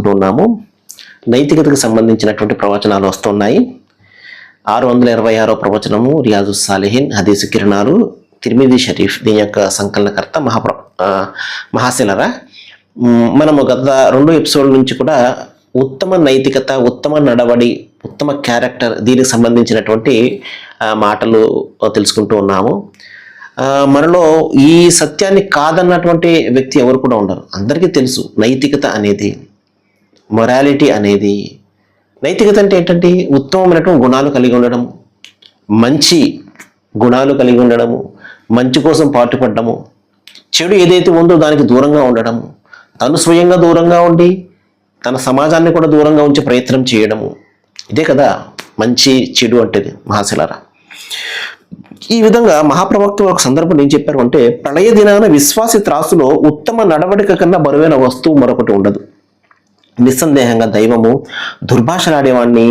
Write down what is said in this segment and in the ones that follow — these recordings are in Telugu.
తెలుసుకుంటూ ఉన్నాము. నైతికతకు సంబంధించినటువంటి ప్రవచనాలు వస్తున్నాయి. 626వ ప్రవచనము రియాజు సాలిహీన్ హదీసు కిరణాలు తిర్మిదీ షరీఫ్, దీని యొక్క సంకలనకర్త మహాశిలరా. మనము గత 2 ఎపిసోడ్ల నుంచి కూడా ఉత్తమ నైతికత, ఉత్తమ నడవడి, ఉత్తమ క్యారెక్టర్, దీనికి సంబంధించినటువంటి మాటలు తెలుసుకుంటూ ఉన్నాము. మనలో ఈ సత్యాన్ని కాదన్నటువంటి వ్యక్తి ఎవరు కూడా ఉండరు. అందరికీ తెలుసు నైతికత అనేది, మొరాలిటీ అనేది. నైతికత అంటే ఏంటంటే ఉత్తమమైనటువంటి గుణాలు కలిగి ఉండడం, మంచి గుణాలు కలిగి ఉండడము, మంచి కోసం పాటుపడ్డము, చెడు ఏదైతే ఉందో దానికి దూరంగా ఉండడము, తను స్వయంగా దూరంగా ఉండి తన సమాజాన్ని కూడా దూరంగా ఉంచే ప్రయత్నం చేయడము. ఇదే కదా మంచి చెడు అంటేది మహాశిలారా. ఈ విధంగా మహాప్రవక్త ఒక సందర్భం ఏం చెప్పారు అంటే, ప్రళయ దినాన విశ్వాసి త్రాసులో ఉత్తమ నడవడిక కన్నా బరువైన వస్తువు మరొకటి ఉండదు. నిస్సందేహంగా దైవము దుర్భాషలాడేవాడిని,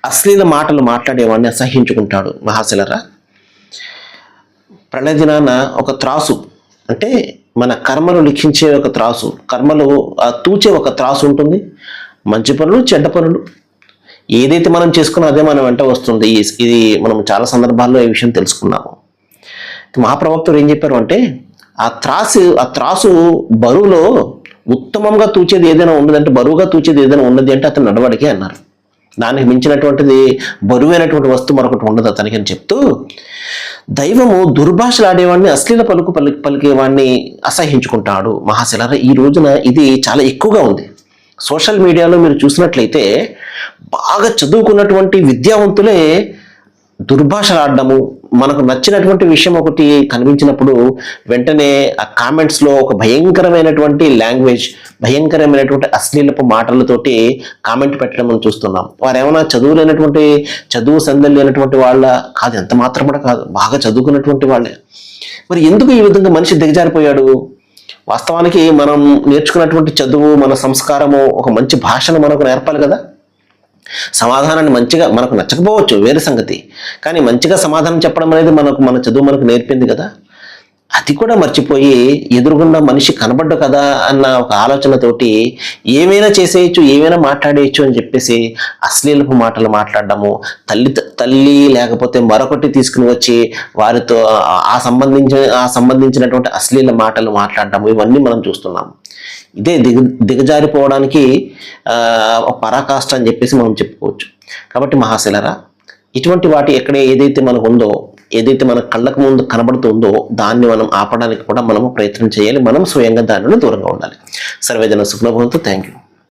అశ్లీల మాటలు మాట్లాడేవాడిని అసహ్యించుకుంటాడు మహాశిలరా. ప్రళయ దినాన ఒక త్రాసు అంటే మన కర్మలు లిఖించే ఒక త్రాసు, కర్మలు తూచే ఒక త్రాసు ఉంటుంది. మంచి పనులు, చెడ్డ పనులు ఏదైతే మనం చేసుకున్నా అదే మనం వెంట వస్తుంది. ఇది మనం చాలా సందర్భాల్లో ఈ విషయం తెలుసుకున్నాము. మహాప్రవక్తలు ఏం చెప్పారు అంటే, ఆ త్రాసు బరువులో ఉత్తమంగా తూచేది ఏదైనా ఉన్నదంటే, బరువుగా తూచేది ఏదైనా ఉన్నది అంటే అతను నడవడికే అన్నారు. దానికి మించినటువంటిది బరువైనటువంటి వస్తువు మరొకటి ఉండదు అతనికి అని చెప్తూ, దైవము దుర్భాషలు ఆడేవాడిని, అశ్లీల పలికేవాడిని అసహించుకుంటాడు మహాశిలారా. ఈ రోజున ఇది చాలా ఎక్కువగా ఉంది. సోషల్ మీడియాలో మీరు చూసినట్లయితే బాగా చదువుకున్నటువంటి విద్యావంతులే దుర్భాషలు ఆడడము, మనకు నచ్చినటువంటి విషయం ఒకటి కనిపించినప్పుడు వెంటనే ఆ కామెంట్స్లో ఒక భయంకరమైనటువంటి లాంగ్వేజ్, భయంకరమైనటువంటి అశ్లీలపు మాటలతోటి కామెంట్ పెట్టడం మనం చూస్తున్నాం. వారు ఏమైనా చదువు సందడి లేనటువంటి వాళ్ళ కాదు, ఎంత మాత్రం కూడా కాదు, బాగా చదువుకున్నటువంటి వాళ్ళే. మరి ఎందుకు ఈ విధంగా మనిషి దిగజారిపోయాడు? వాస్తవానికి మనం నేర్చుకున్నటువంటి చదువు, మన సంస్కారము, ఒక మంచి భాషను మనకు నేర్పాలి కదా. సమాధానాన్ని మంచిగా, మనకు నచ్చకపోవచ్చు వేరే సంగతి, కానీ మంచిగా సమాధానం చెప్పడం అనేది మన చదువు మనకు నేర్పింది కదా. అది కూడా మర్చిపోయి ఎదురుగుండా మనిషి కనబడ్డు కదా అన్న ఒక ఆలోచనతోటి ఏమైనా చేసేయచ్చు, ఏమైనా మాట్లాడేయచ్చు అని చెప్పేసి అశ్లీలపు మాటలు మాట్లాడడము, తల్లి లేకపోతే మరొకటి తీసుకుని వచ్చి వారితో సంబంధించినటువంటి అశ్లీల మాటలు మాట్లాడడము, ఇవన్నీ మనం చూస్తున్నాం. ఇదే దిగజారిపోవడానికి పరాకాష్ట అని చెప్పేసి మనం చెప్పుకోవచ్చు. కాబట్టి మహాశిలరా, ఇటువంటి వాటి ఏదైతే మనకు ఉందో, ఏదైతే మన కళ్ళకు ముందు కనబడుతుందో దాన్ని మనం ఆపడానికి కూడా మనము ప్రయత్నం చేయాలి. మనం స్వయంగా దాని నుండి దూరంగా ఉండాలి. సర్వేజన సుఖనోభవంతు. Thank you.